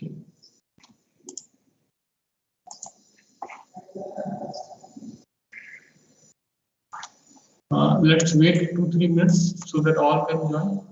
Okay. Let's wait 2-3 minutes so that all can join.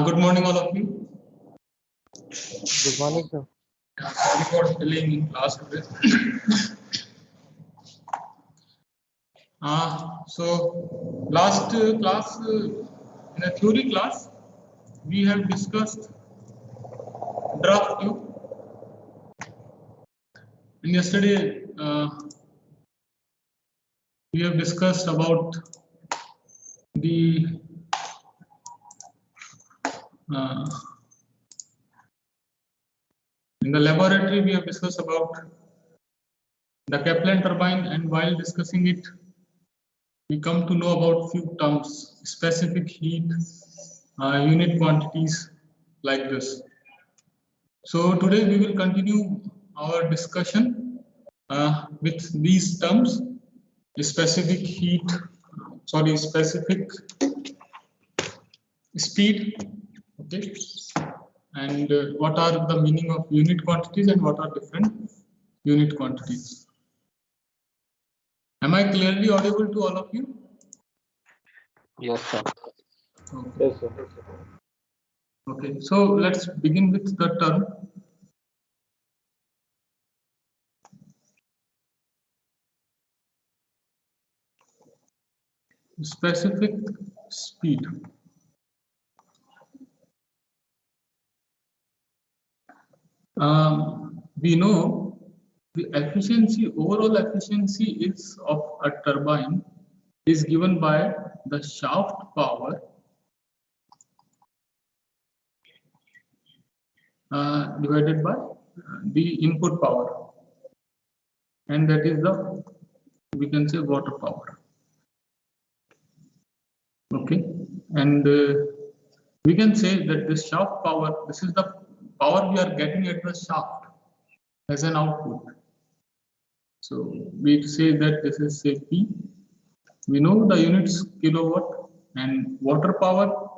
Good morning, all of you. Good morning, sir. Sorry for delaying in class today. So last class, in a theory class, we have discussed draft tube. And yesterday, we have discussed about the in the laboratory, we have discussed about the Kaplan turbine, and while discussing it, we come to know about few terms, specific heat, unit quantities like this. So today we will continue our discussion with these terms, specific heat, specific speed, okay, and what are the meaning of unit quantities and what are different unit quantities. Am I clearly audible to all of you? Yes, sir. Okay. Yes, sir. Okay, so let's begin with the term. Specific speed. We know the efficiency, overall efficiency is of a turbine is given by the shaft power divided by the input power, and that is the, we can say, water power. Okay, and we can say that this shaft power, this is the power we are getting at the shaft as an output. So we say that this is say P. We know the units kilowatt, and water power,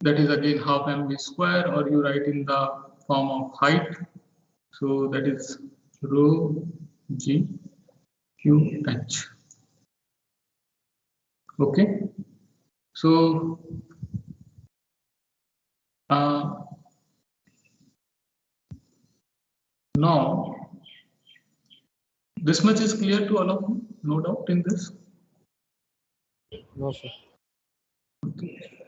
that is again half mv square, or you write in the form of height. So that is rho g q h. Okay. So now this much is clear to all of you, no doubt in this. No, sir. Okay.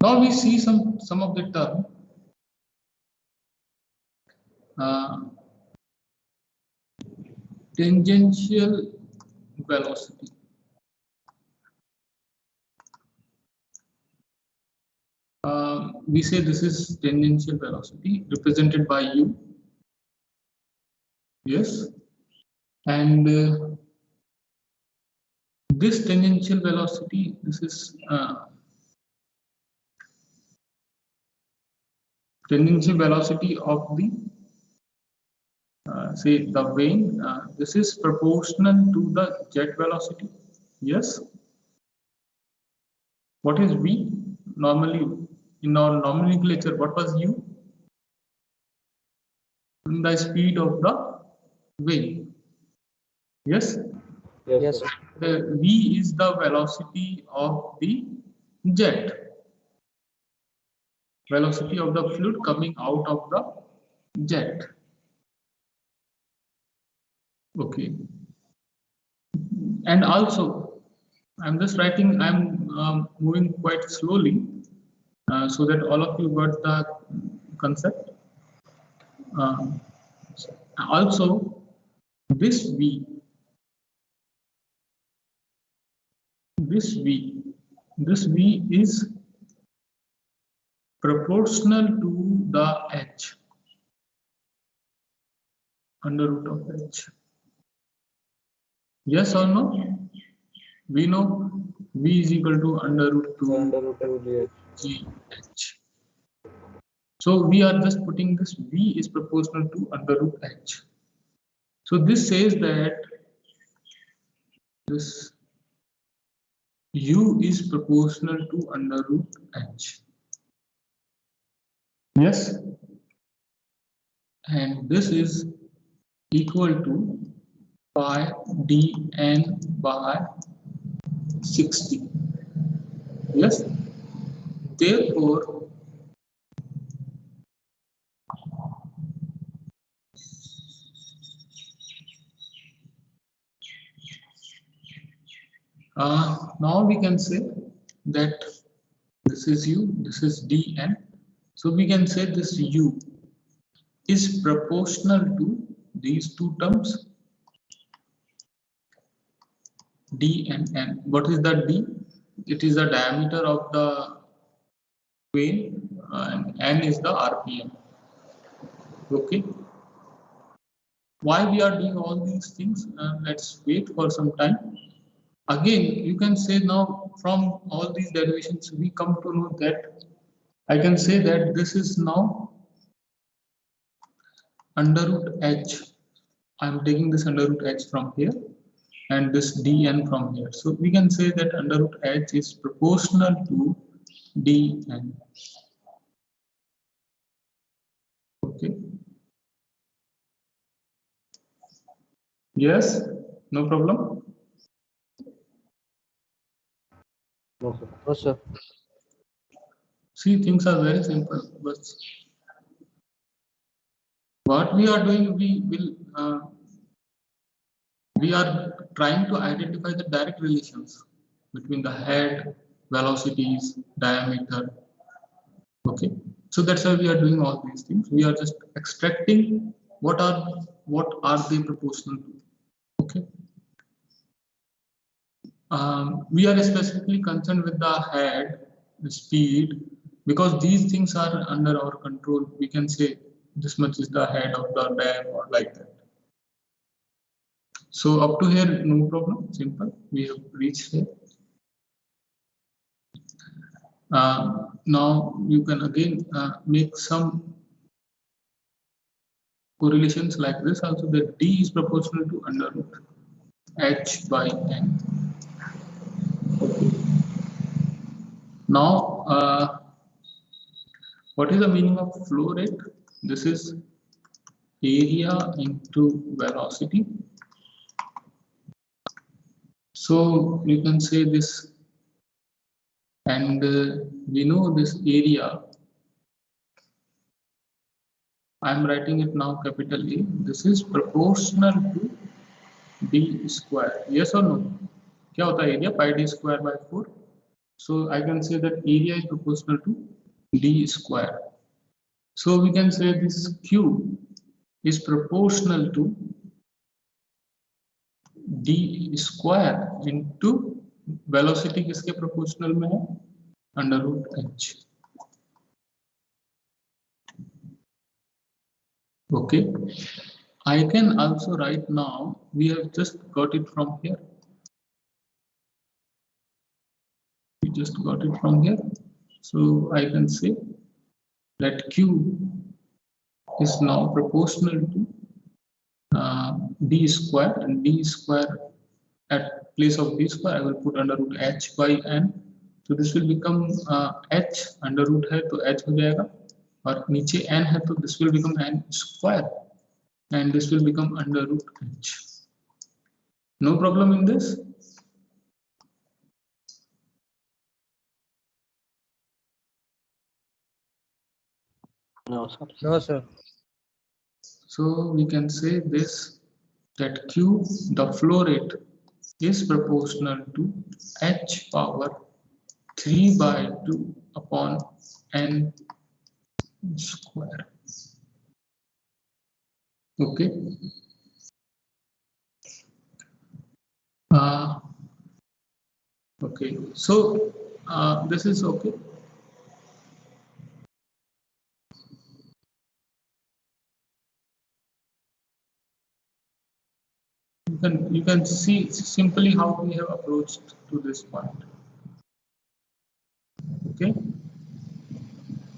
Now we see some of the term. Tangential velocity. We say this is tangential velocity represented by u. Yes, and this tangential velocity, this is tangential velocity of the say the vane. This is proportional to the jet velocity. Yes. What is v? Normally in our nomenclature, what was u? The speed of the vane. Yes. Yes, sir. The v is the velocity of the jet. Velocity of the fluid coming out of the jet. Okay. And also, I'm just writing, I'm moving quite slowly so that all of you got the concept. Also, this V is proportional to the H, under root of H. Yes or no? We know V is equal to under root 2 GH. So we are just putting this V is proportional to under root H. So this says that this U is proportional to under root H. Yes. And this is equal to pi dn by 60. Yes. Therefore, now we can say that this is U, this is dn. So we can say this U is proportional to these two terms, d and n. What is the d? It is the diameter of the vane, and n is the RPM. Okay. Why we are doing all these things? Let's wait for some time. Again, you can say now from all these derivations, we come to know that I can say that this is now under root h. I'm taking this under root h from here. and this dn from here. So we can say that under root h is proportional to dn. Okay. Yes, no problem. No, sir. No, sir. See, things are very simple, but what we are doing, we are trying to identify the direct relations between the head, velocities, diameter. Okay, so that's why we are doing all these things. We are just extracting what are they proportional to. Okay. We are specifically concerned with the head, the speed, because these things are under our control. We can say this much is the head of the dam or like that. So up to here, no problem, simple. We have reached here. Now you can again make some correlations like this also, that d is proportional to under root h by n. Now, what is the meaning of flow rate? This is area into velocity. So you can say this, and we know this area. I am writing it now capital A. This is proportional to d square. Yes or no? क्या होता है area? Pi d square by 4. So I can say that area is proportional to d square. So we can say this q is proportional to d square into velocity किसके proportional में है? Under root h. Okay. I can also write now, we have just got it from here. We just got it from here. So I can say that q is now proportional to d square, and d square at place of d square I will put under root h by n. So this will become h, under root है तो h हो जाएगा, और नीचे n है तो this will become n square, and this will become under root h. No problem in this? No, sir. No, sir. So we can say this, that q, the flow rate, is proportional to h power 3 by 2 upon n square. Okay. Okay. So this is okay. You can see simply how we have approached to this point. Okay.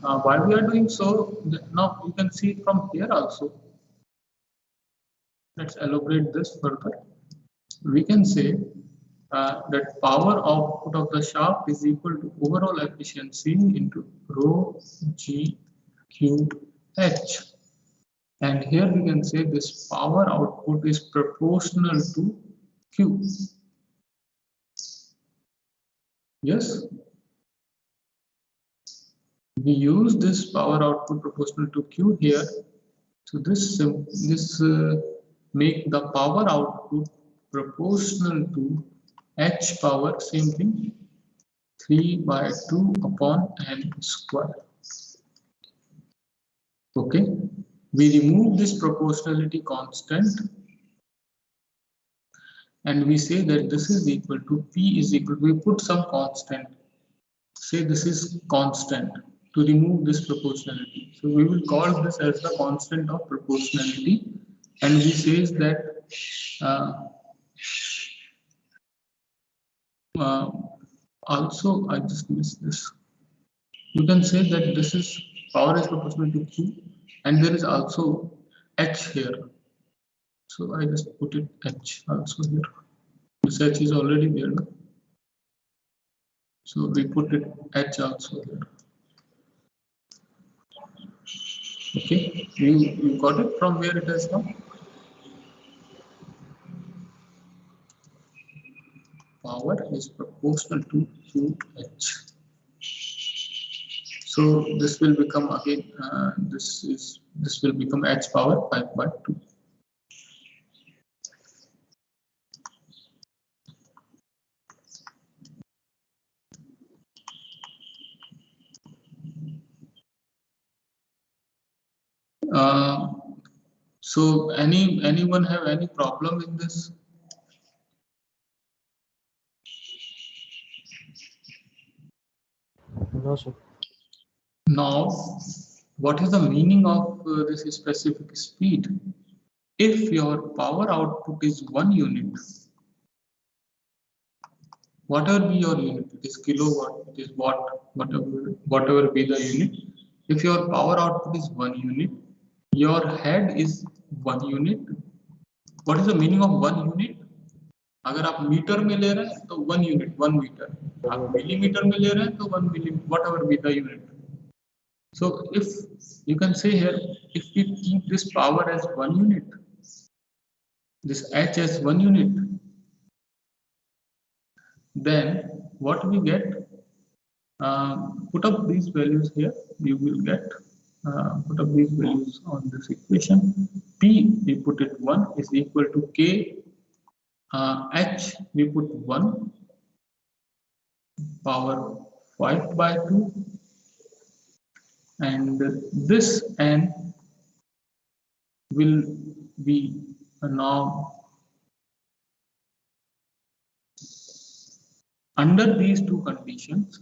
While we are doing so, now you can see from here also. Let's elaborate this further. We can say that power output of the shaft is equal to overall efficiency into rho g cube h. And here we can say this power output is proportional to Q. Yes. We use this power output proportional to Q here. So this make the power output proportional to h power, same thing, 3 by 2 upon n square. Okay. We remove this proportionality constant and we say that this is equal to P is equal to, we put some constant, say this is constant to remove this proportionality. So we will call this as the constant of proportionality, and we say that also I just missed this. You can say that this is power is proportional to Q, and there is also h here. So I just put it h also here. This H is already there, no? So we put it H also there. Okay, you got it from where it has come? Power is proportional to QH. So this will become again, this will become H power 5/2. So anyone have any problem in this? No, sir. Now, what is the meaning of this specific speed? If your power output is 1 unit, whatever be your unit, it is kilowatt, it is watt, whatever be the unit. If your power output is 1 unit, your head is 1 unit. What is the meaning of 1 unit? अगर आप metre में ले रहे हैं तो 1 unit 1 metre, आप millimetre में ले रहे हैं तो 1 मिली, whatever be the unit. So if you can say here, if we keep this power as 1 unit, this H as 1 unit, then what we get, put up these values here, you will get, put up these values on this equation. P, we put it 1 is equal to K, H, we put 1 power 5/2, and this N will be now under these two conditions,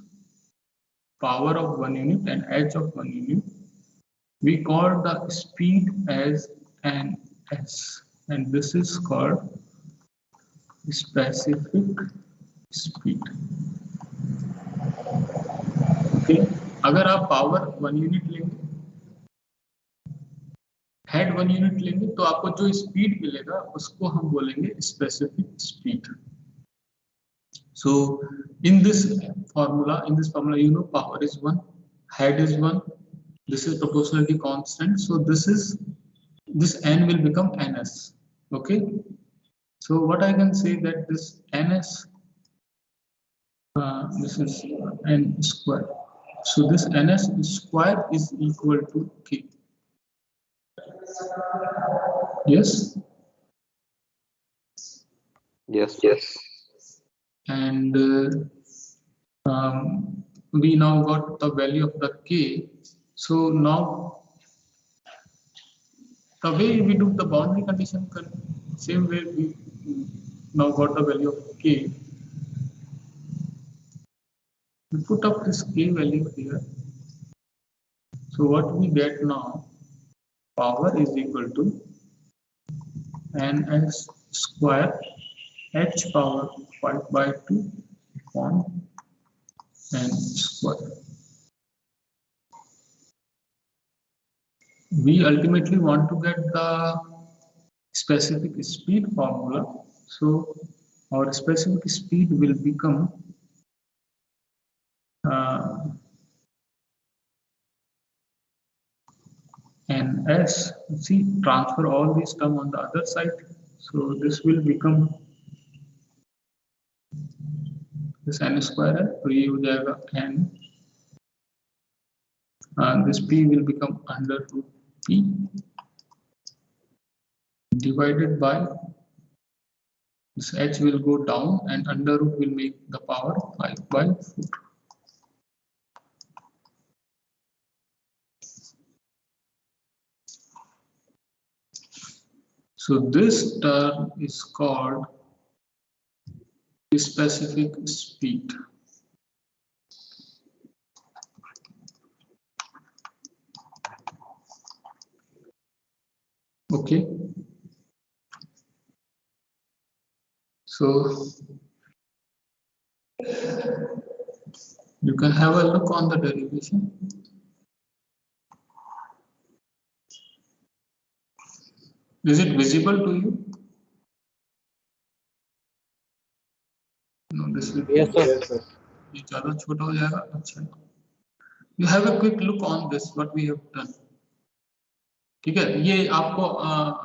power of 1 unit and H of 1 unit, we call the speed as Ns, and this is called specific speed. Okay, अगर आप power 1 unit लेंगे, head 1 unit लेंगे, तो आपको जो speed मिलेगा उसको हम बोलेंगे specific speed. So in this formula, you know power is 1, head is 1, this is proportionality constant, so this N will become Ns. Okay, so what I can say that this Ns, this is N square, so this Ns square is equal to K. Yes. Yes. And we now got the value of the K. So now the way we do the boundary condition, same way we now got the value of K. We put up this K value here. So what we get now, power is equal to Ns square H power 5/2 upon N square. We ultimately want to get the specific speed formula. So our specific speed will become Ns. See, transfer all these terms on the other side. So this will become this N square है, तो ये हो जाएगा N. This P will become under root P divided by this H will go down and under root will make the power 5/4. So this term is called specific speed. Okay. So you can have a look on the derivation. Is it visible to you? No, this will Yes, sir. ये ज़्यादा छोटा हो जाएगा. अच्छा, you have a quick look on this what we have done. ठीक है, ये आपको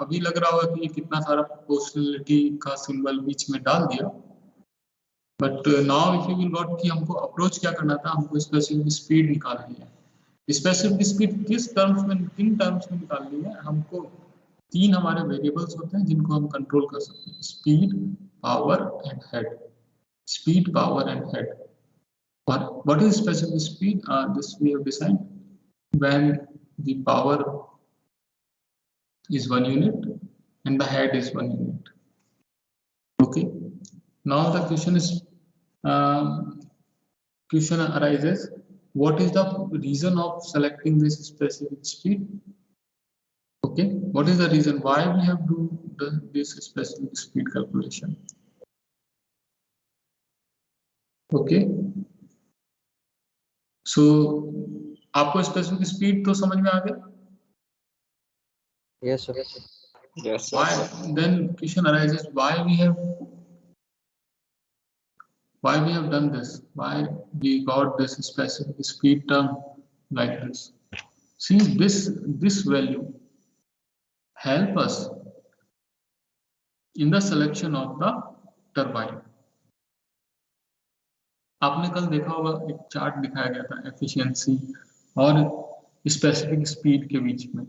अभी लग रहा होगा कि ये कितना सारा प्रोपोर्शनलिटी का सिंबल बीच में डाल दिया, but now if you will got कि हमको अप्रोच क्या करना था, हमको स्पेसिफिक स्पीड निकालनी है. स्पेसिफिक स्पीड किस टर्म्स में, किन टर्म्स में निकालनी है हमको? तीन हमारे वेरिएबल्स होते हैं जिनको हम कंट्रोल कर सकते हैं, speed, power and head. Speed, power and head. What is specific speed? This we have decided when the power is 1 unit and the head is 1 unit. Okay. Now the question is, question arises: what is the reason of selecting this specific speed? Okay. What is the reason why we have to do this specific speed calculation? Okay. So आपको specific speed तो समझ में आ गया? Yes, sir. Yes, sir. Why then question arises, why we have done this, why we got this specific speed term like this. See, this value help us in the selection of the turbine. आपने कल देखा होगा एक chart दिखाया गया था efficiency और specific speed के बीच में.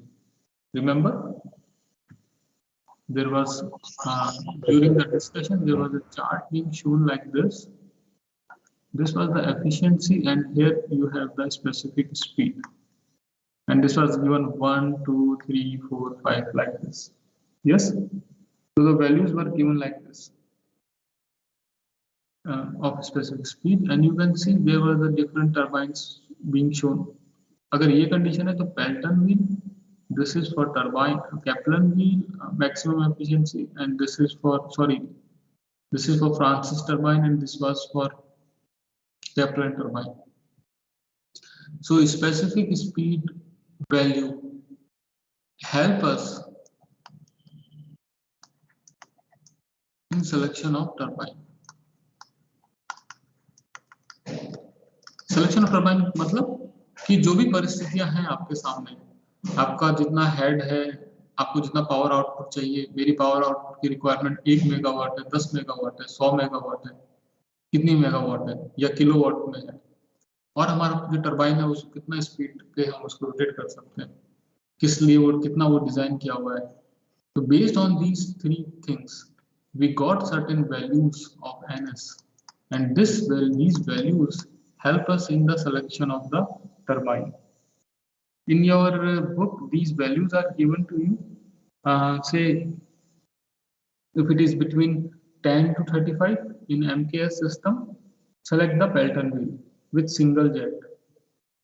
Remember, there was during the discussion there was a chart being shown like this. This was the efficiency, and here you have the specific speed, and this was given 1, 2, 3, 4, 5 like this. Yes, so the values were given like this of specific speed, and you can see there were the different turbines being shown. अगर ये condition है तो Pelton wheel, this is for turbine, Kaplan wheel, maximum efficiency, and this is for Francis turbine, and this was for Kaplan turbine. So specific speed value help us in selection of turbine. Selection of turbine मतलब कि जो भी परिस्थितियां हैं आपके सामने, आपका जितना हेड है, आपको जितना पावर आउटपुट चाहिए. मेरी पावर आउटपुट की रिक्वायरमेंट 1 मेगावाट है, 10 मेगावाट है, 100 मेगावाट है, कितनी मेगावाट है या किलोवाट में है, और हमारा जो टरबाइन है उसको कितना स्पीड पे हम उसको रोटेट कर सकते हैं, किस लिए और कितना वो डिजाइन किया हुआ है. तो based on these 3 things we got certain values of NS, and these values help us in the selection of the turbine. In your book, these values are given to you. Say, if it is between 10 to 35 in MKS system, select the Pelton wheel with single jet.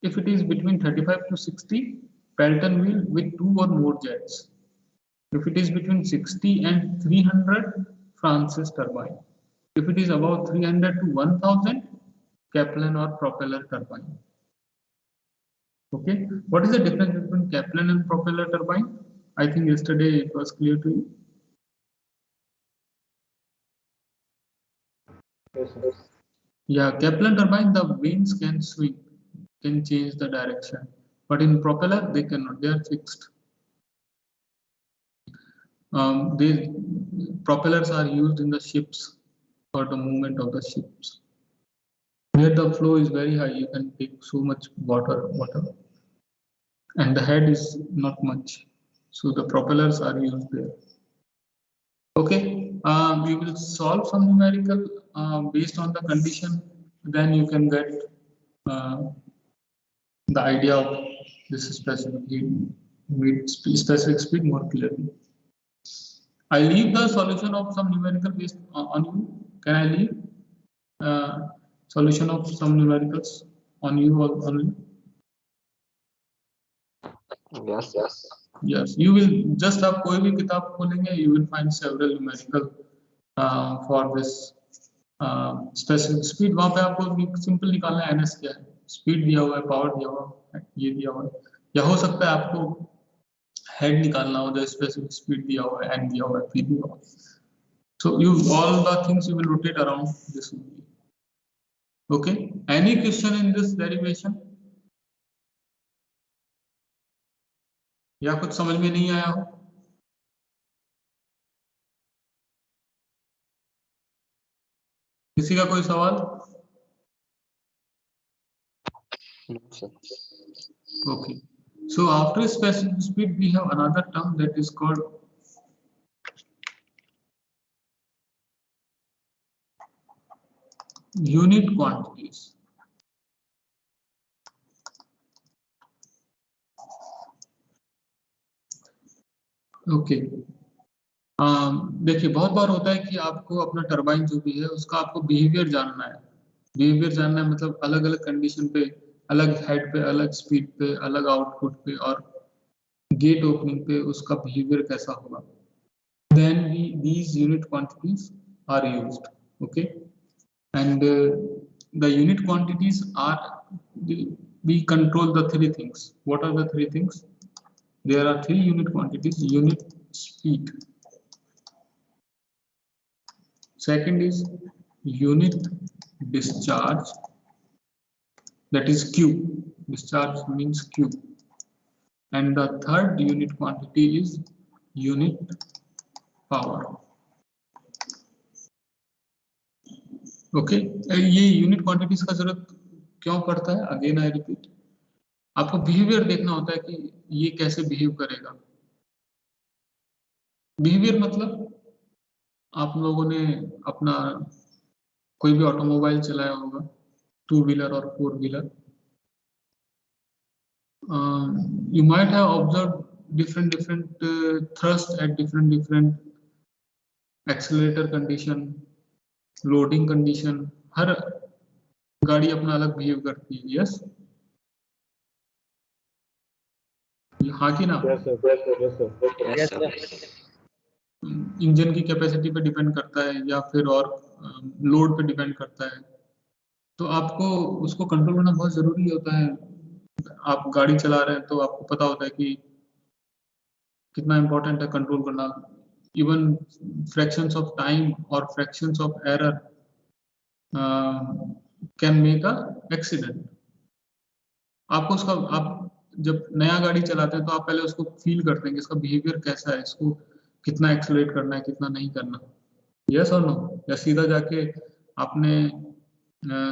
If it is between 35 to 60, Pelton wheel with 2 or more jets. If it is between 60 and 300, Francis turbine. If it is above 300 to 1000, Kaplan or propeller turbine. Okay, what is the difference between Kaplan and propeller turbine? I think yesterday it was clear to you. Yes, sir. Yeah, Kaplan turbine, the vanes can swing, can change the direction, but in propeller they cannot, they are fixed. These propellers are used in the ships for the movement of the ships. Where the flow is very high, you can take so much water, and the head is not much, so the propellers are used there. Okay, we will solve some numerical based on the condition, then you can get the idea of this specific speed more clearly. I leave the solution of some numerical based on you. Can I leave solution of some numericals on you only? Yes. Yes, you will just have कोई भी किताब खोलेंगे, you will find several numerical for this specific speed. वहाँ पे आपको simple निकालना है NS क्या है, स्पीड दिया हुआ है, पावर दिया हुआ है, ये दिया हुआ है, या हो सकता है आपको हेड निकालना हो, जो स्पेसिफिक स्पीड दिया हुआ है, N दिया हुआ है, P दिया हुआ है. So all the things you will rotate around this only. Okay, any question in this derivation? या कुछ समझ में नहीं आया हो? किसी का कोई सवाल? No, sir. Okay, so after specific speed we have another term that is called unit quantities. Okay, देखिए बहुत बार होता है कि आपको अपना टरबाइन जो भी है उसका आपको बिहेवियर जानना है। बिहेवियर जानना है मतलब अलग अलग कंडीशन पे, अलग हेड पे, अलग स्पीड पे, अलग आउटपुट पे और गेट ओपनिंग पे उसका बिहेवियर कैसा होगा। Then these unit quantities are used. Okay, and the unit quantities are we control the three things. What are the three things? There are three unit quantities. Unit speed. Second is unit discharge, that is Q. Discharge means Q. And the third unit quantity is unit power. Okay, ये unit quantities का जरूरत क्यों पड़ता है? Again I repeat, आपको behaviour देखना होता है कि ये कैसे बिहेव करेगा। बिहेवियर मतलब आप लोगों ने अपना कोई भी ऑटोमोबाइल चलाया होगा, 2 व्हीलर और 4 wheeler. You might have observed different thrust at different accelerator condition, loading condition. हर गाड़ी अपना अलग बिहेव करती है। यस, हाँ कि ना? Yes, sir. Yes, sir. Yes, sir. Engine की कैपेसिटी पे डिपेंड करता है या फिर और लोड पे डिपेंड करता है। तो आपको उसको कंट्रोल करना बहुत जरूरी होता है। आप गाड़ी चला रहे हैं तो आपको पता होता है कि कितना इम्पोर्टेंट है कंट्रोल करना। इवन फ्रैक्शंस ऑफ टाइम और fractions of error can make a accident. आपको उसका, आप जब नया गाड़ी चलाते हैं तो आप पहले उसको फील करते हैं कि इसका बिहेवियर कैसा है, इसको कितना एक्सेलरेट करना है, कितना नहीं करना। यस और नो? या सीधा जाके आपने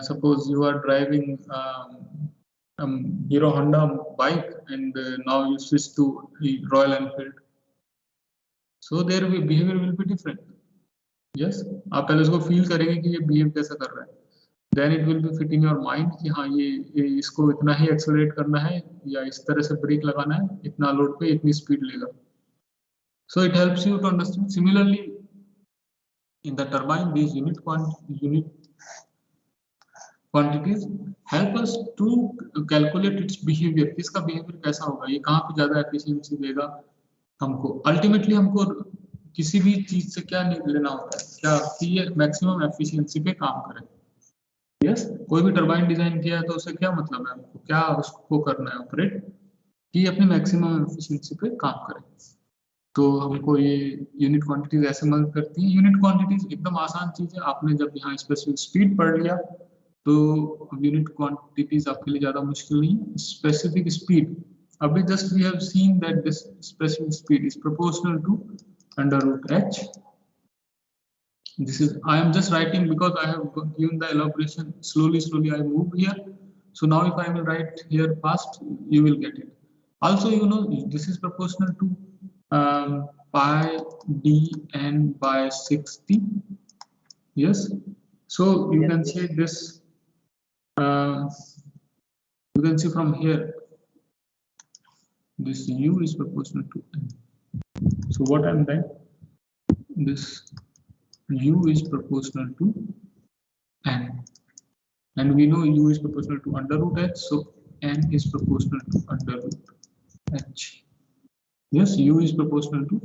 suppose you are driving Hero Honda bike and now you switch to Royal Enfield, so their behavior will be different. Yes, आप पहले उसको फील करेंगे कि ये बिहेव कैसा कर रहा है, then it will be fit in your mind कि हाँ ये इसको इतना ही एक्सेलरेट करना है या इस तरह से ब्रेक लगाना है, इतना लोड पे इतनी स्पीड लेगा। So it helps you to understand. Similarly, in the turbine, these unit quantities help us to calculate its behavior. किसका behavior कैसा होगा, ये कहाँ पे ज्यादा efficiency देगा हमको। Ultimately हमको किसी भी चीज से क्या लेना होता है, क्या कि ये मैक्सिमम एफिशिएंसी पे काम करे। यस, कोई भी टरबाइन डिजाइन किया है तो उससे क्या मतलब है, हमको क्या उसको करना है ऑपरेट, कि अपनी मैक्सिमम एफिशिएंसी पे काम करे। तो हमको ये यूनिट क्वांटिटीज ऐसे मदद करती हैं। यूनिट क्वांटिटीज एकदम आसान चीज है, आपने जब यहाँ स्पेसिफिक स्पीड पढ़ लिया तो यूनिट क्वांटिटीज आपके लिए ज्यादा मुश्किल नहीं। स्पेसिफिक स्पीड, अभी just we have seen that this specific speed is proportional to √h. This is, I am just writing because I have given the elaboration. Slowly I move here. So now if I will write here fast, you will get it. Also, you know, this is proportional to pi dn by 60. Yes, so you can say this, you can see from here, this u is proportional to n. So what I'm saying, this u is proportional to n, and we know u is proportional to √h, so n is proportional to √h. Yes, u is proportional to,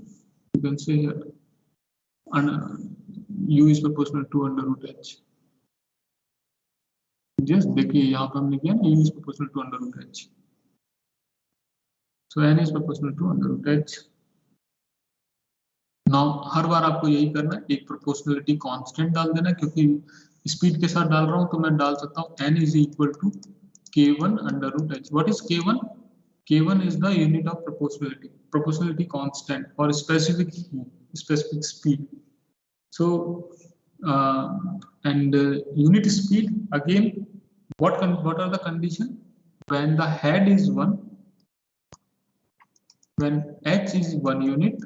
you can say here, u is proportional to √h. Just देखिए यहाँ पर हमने किया u is proportional to √h, so n is proportional to √h. Now हर बार आपको यही करना है, एक प्रोपोर्शनलिटी कांस्टेंट डाल देना, क्योंकि स्पीड के साथ डाल रहा हूँ तो मैं डाल सकता हूँ n is equal to k1 under root h. What is k1? k1 is the unit of proportionality constant for specific speed. So and unit speed again, what are the condition? When the head is 1, when h is 1 unit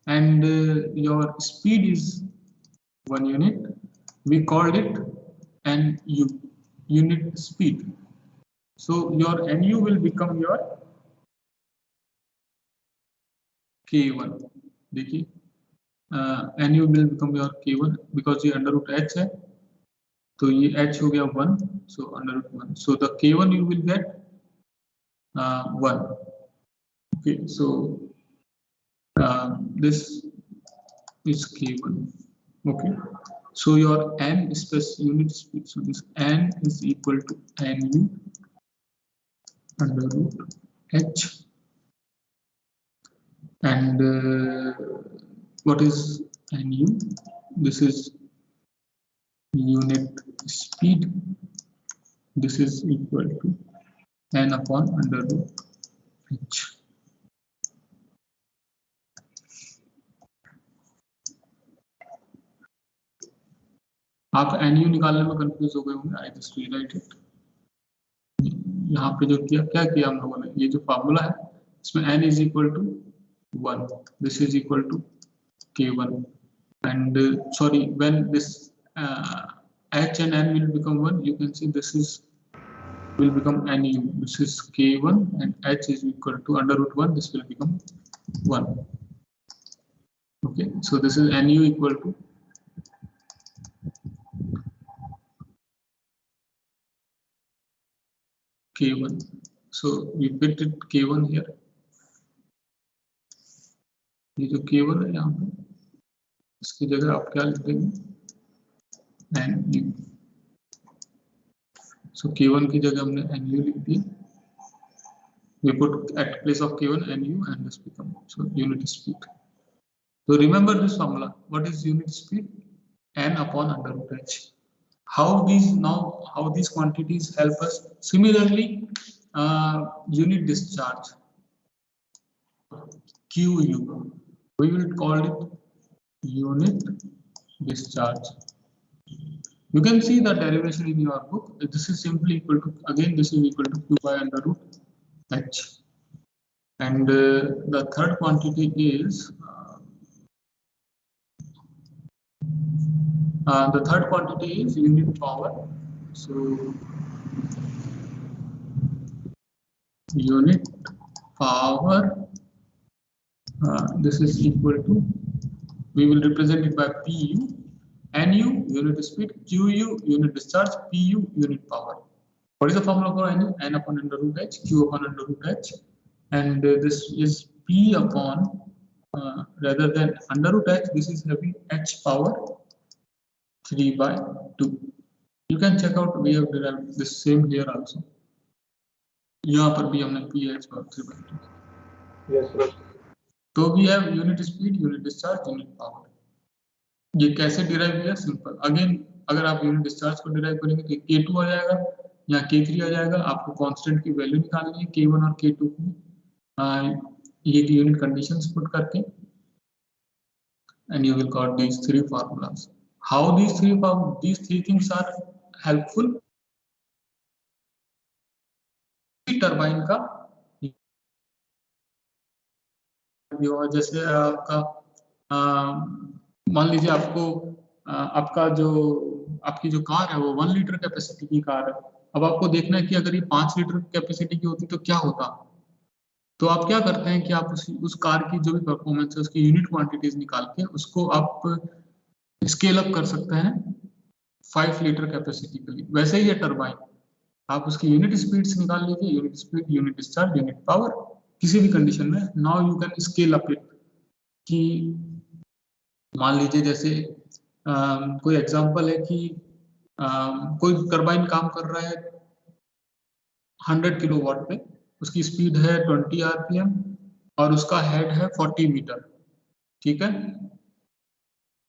and your speed is 1 unit, we called it NU, unit speed. So your NU will become your K1. देखिए NU will become your K1 because ये under root h है, तो ये h हो गया 1, so under root 1. So the K1 you will get 1. Okay, so this is K1. Okay, so your n is unit speed, so this n is equal to NU under root h. And what is NU? This is unit speed. This is equal to n upon under root h. आप NU निकालने में confuse हो गए होंगे. I just rewrite it. यहाँ पे जो क्या किया हम लोगों ने, ये जो फार्मूला है इसमें n is equal to 1, this is equal to K1, and sorry, when this h and n will become 1, you can see this is will become NU. This is K1 and h is equal to under root 1. This will become 1. Okay, so this is NU equal to K1. So we put it K1 here. ये जो K1 है यहाँ पे, इसकी जगह आप क्या लिख देंगे? NU. So K1 की जगह हमने NU लिख दी. We put at place of K1 NU and this become so unit speed. So remember this formula. What is unit speed? N upon under root h. How these quantities help us? Similarly, unit discharge QU. We will call it unit discharge. You can see the derivation in your book. This is simply equal to, again this is equal to Q by under root h. And the third quantity is unit power. So unit power, this is equal to, we will represent it by PU. NU unit speed, QU unit discharge, PU unit power. What is the formula for NU? N upon under root h, Q upon under root h, and this is P upon rather than under root h, this is having h power 3 by 2. You can check out, we have derived the same here also. यहाँ पर भी हमने PH power 3 by 2. Yes, sir. तो we have unit speed, unit discharge, unit power. ये कैसे derive किया? Simple. Again अगर आप यूनिट डिस्चार्ज को डिराइव करेंगे तो K2 आ जाएगा या K3 आ जाएगा. आपको कांस्टेंट की वैल्यू निकालनी है K1 और K2 की, ये यूनिट कंडीशंस पुट करके, and you will got these three formulas. How these three things are helpful? Turbine का जैसे आपका मान लीजिए आपकी जो कार है वो 1 लीटर कैपेसिटी की कार है. अब आपको देखना है कि अगर ये 5 लीटर कैपेसिटी की होती तो क्या होता. तो आप क्या करते हैं कि आप उस कार की जो भी परफॉर्मेंस है उसकी यूनिट क्वांटिटीज निकाल के उसको आप स्केल अप कर सकते हैं 5 लीटर कैपेसिटी के लिए. वैसे ही ये टरबाइन, आप उसकी यूनिट स्पीड्स निकाल लीजिए, unit speed, unit discharge, unit power, किसी भी कंडीशन में. Now you can scale up it. कि मान लीजिए जैसे कोई एग्जांपल है कि कोई टरबाइन काम कर रहा है 100 किलोवाट पे, उसकी स्पीड है 20 आरपीएम और उसका हेड है 40 मीटर. ठीक है,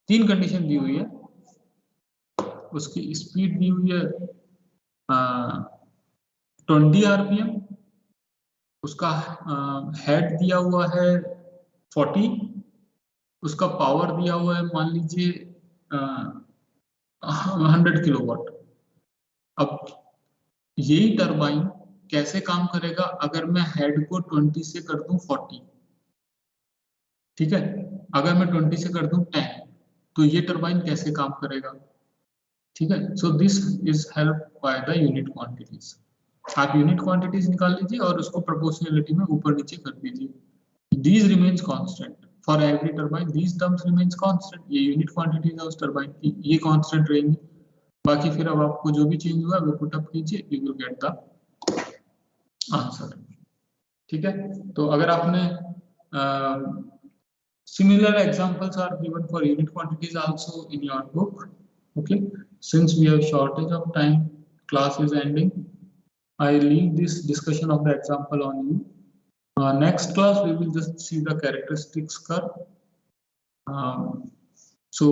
3 कंडीशन दी हुई है. उसकी स्पीड दी हुई है 20 RPM, उसका हेड दिया हुआ है 40, उसका पावर दिया हुआ है मान लीजिए 100 किलोवाट। अब यही टरबाइन कैसे काम करेगा अगर मैं हेड को 20 से कर दूं 40, ठीक है, अगर मैं 20 से कर दूं 10, तो ये टरबाइन कैसे काम करेगा, ठीक है। So this is help by the unit quantities. आप यूनिट क्वांटिटीज निकाल लीजिए और उसको प्रोपोर्शनलिटी में ऊपर नीचे कर दीजिए। These remains constant for every turbine, these terms remains constant. ये यूनिट क्वांटिटीज है उस टरबाइन की, ये कांस्टेंट रहेंगी। बाकी फिर अब आपको जो भी चेंज हुआ है वो पुट अप कीजिए, you will get the answer, ठीक है। तो अगर आपने similar examples are given for unit quantities also in your book, okay. Since we have shortage of time, class is ending, I leave this discussion of the example on you. Next class we will just see the characteristics curve. So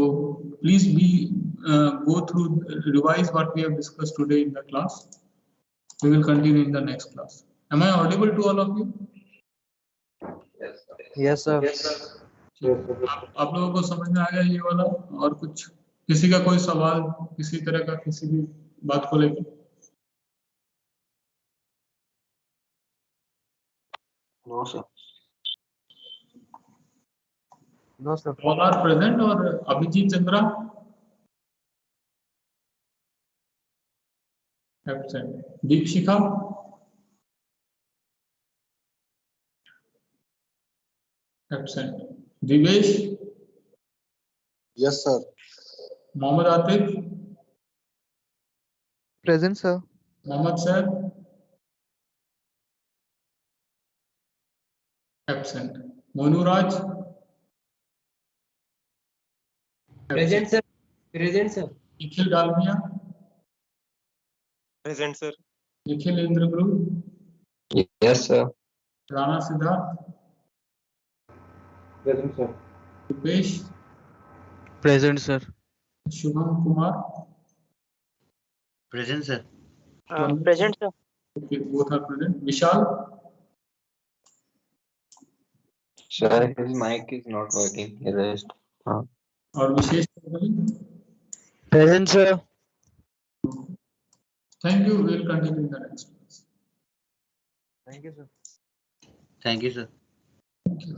please go through, revise what we have discussed today in the class. We will continue in the next class. Am I audible to all of you? Yes, sir. आप लोगों को समझ में आ गया ये वाला? और कुछ किसी का कोई सवाल किसी तरह का किसी भी बात को लेकर? No, sir. No, sir. All are present और Abhijit Chandra absent, Deepshikha absent, Divesh, Yes, sir. Mohammad Atif, Present, sir. Mohammad Saeed absent, Monuraj Present, sir. Present, sir. Nikhil Dalmia, Present, sir. Nikhil Indraguru, Yes, sir. Rana Siddharth, Present, sir. Rupesh, Present, sir. Shubham Kumar, Present, sir. Present, sir. okay, both are present. Vishal, Sir, his mic is not working. Erased. और विशेष Chaudhary. Present, sir. Thank you. We'll continue in the next class. Thank you, sir. Thank you, sir. Thank you.